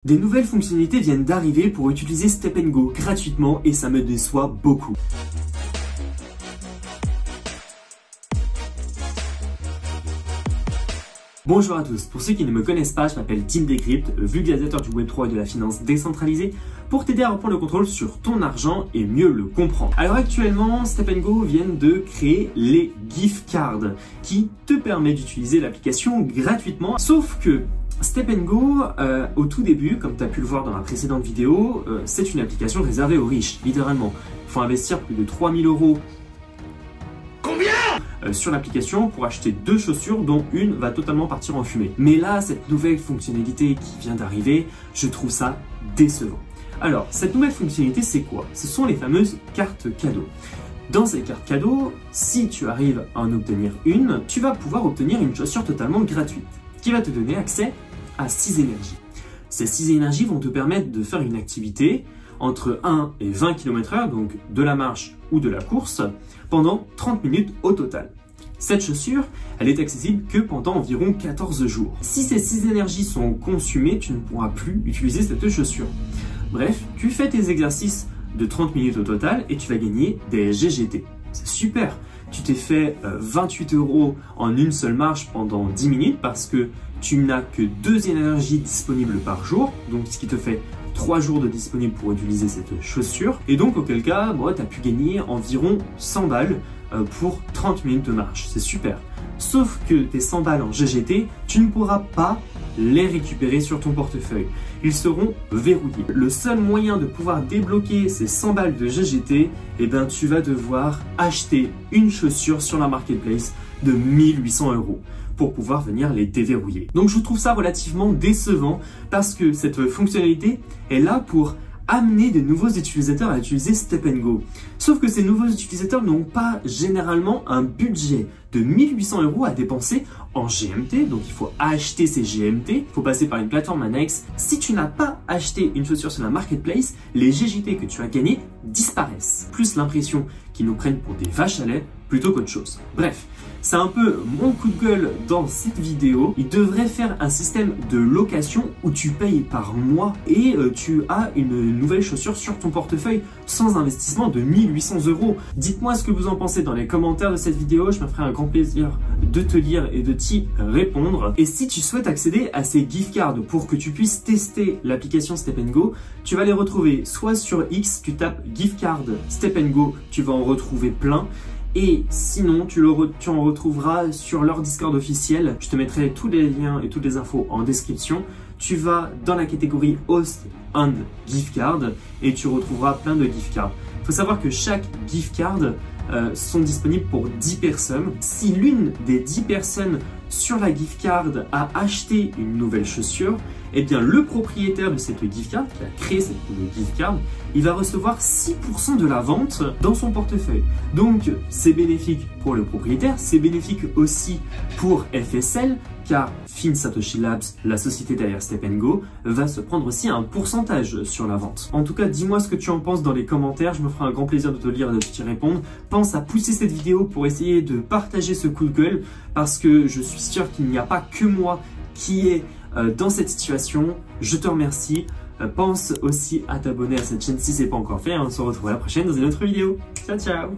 Des nouvelles fonctionnalités viennent d'arriver pour utiliser Step & Go gratuitement et ça me déçoit beaucoup. Bonjour à tous, pour ceux qui ne me connaissent pas, je m'appelle Tim Decrypt, vulgarisateur du Web3 et de la finance décentralisée, pour t'aider à reprendre le contrôle sur ton argent et mieux le comprendre. Alors actuellement, Step & Go viennent de créer les gift cards qui te permettent d'utiliser l'application gratuitement, sauf que Step & Go, au tout début, comme tu as pu le voir dans la précédente vidéo, c'est une application réservée aux riches, littéralement. Il faut investir plus de 3000 € sur l'application pour acheter 2 chaussures dont une va totalement partir en fumée. Mais là, cette nouvelle fonctionnalité qui vient d'arriver, je trouve ça décevant. Alors, cette nouvelle fonctionnalité, c'est quoi? Ce sont les fameuses cartes cadeaux. Dans ces cartes cadeaux, si tu arrives à en obtenir une, tu vas pouvoir obtenir une chaussure totalement gratuite qui va te donner accès à 6 énergies. Ces 6 énergies vont te permettre de faire une activité entre 1 et 20 km/h, donc de la marche ou de la course, pendant 30 minutes au total. Cette chaussure, elle est accessible que pendant environ 14 jours. Si ces 6 énergies sont consumées, tu ne pourras plus utiliser cette chaussure. Bref, tu fais tes exercices de 30 minutes au total et tu vas gagner des GGT. C'est super! Tu t'es fait 28 € en une seule marche pendant 10 minutes parce que tu n'as que 2 énergies disponibles par jour, donc ce qui te fait 3 jours de disponible pour utiliser cette chaussure. Et donc auquel cas, tu as pu gagner environ 100 balles pour 30 minutes de marche. C'est super. Sauf que tes 100 balles en GGT, tu ne pourras pas les récupérer sur ton portefeuille. Ils seront verrouillés. Le seul moyen de pouvoir débloquer ces 100 balles de GGT, tu vas devoir acheter une chaussure sur la marketplace de 1800 € pour pouvoir venir les déverrouiller. Donc je trouve ça relativement décevant parce que cette fonctionnalité est là pour amener de nouveaux utilisateurs à utiliser Step & Go. Sauf que ces nouveaux utilisateurs n'ont pas généralement un budget de 1800 € à dépenser en GMT, donc il faut acheter ces GMT, il faut passer par une plateforme annexe. Si tu n'as pas acheté une chaussure sur la marketplace, les GJT que tu as gagnés disparaissent. Plus l'impression qu'ils nous prennent pour des vaches à lait plutôt qu'autre chose. Bref, c'est un peu mon coup de gueule dans cette vidéo. Il devrait faire un système de location où tu payes par mois et tu as une nouvelle chaussure sur ton portefeuille sans investissement de 1800 €. Dites-moi ce que vous en pensez dans les commentaires de cette vidéo. Je me ferai un grand plaisir de te lire et de t'y répondre. Et si tu souhaites accéder à ces gift cards pour que tu puisses tester l'application Step & Go, tu vas les retrouver soit sur X, tu tapes gift card Step & Go, tu vas en retrouver plein. Et sinon, tu en retrouveras sur leur Discord officiel. Je te mettrai tous les liens et toutes les infos en description. Tu vas dans la catégorie Host and Gift Card et tu retrouveras plein de gift cards. Il faut savoir que chaque gift card sont disponibles pour 10 personnes. Si l'une des 10 personnes sur la gift card a acheté une nouvelle chaussure, le propriétaire de cette gift card, qui a créé cette gift card, il va recevoir 6% de la vente dans son portefeuille. Donc c'est bénéfique pour le propriétaire, c'est bénéfique aussi pour FSL, car FinSatoshi Labs, la société derrière Step & Go, va se prendre aussi un pourcentage sur la vente. En tout cas, dis-moi ce que tu en penses dans les commentaires, je me ferai un grand plaisir de te lire et de t'y répondre. Pense à pousser cette vidéo pour essayer de partager ce coup de gueule, parce que je suis sûr qu'il n'y a pas que moi qui est dans cette situation. Je te remercie. Pense aussi à t'abonner à cette chaîne si ce n'est pas encore fait. On se retrouve à la prochaine dans une autre vidéo. Ciao, ciao!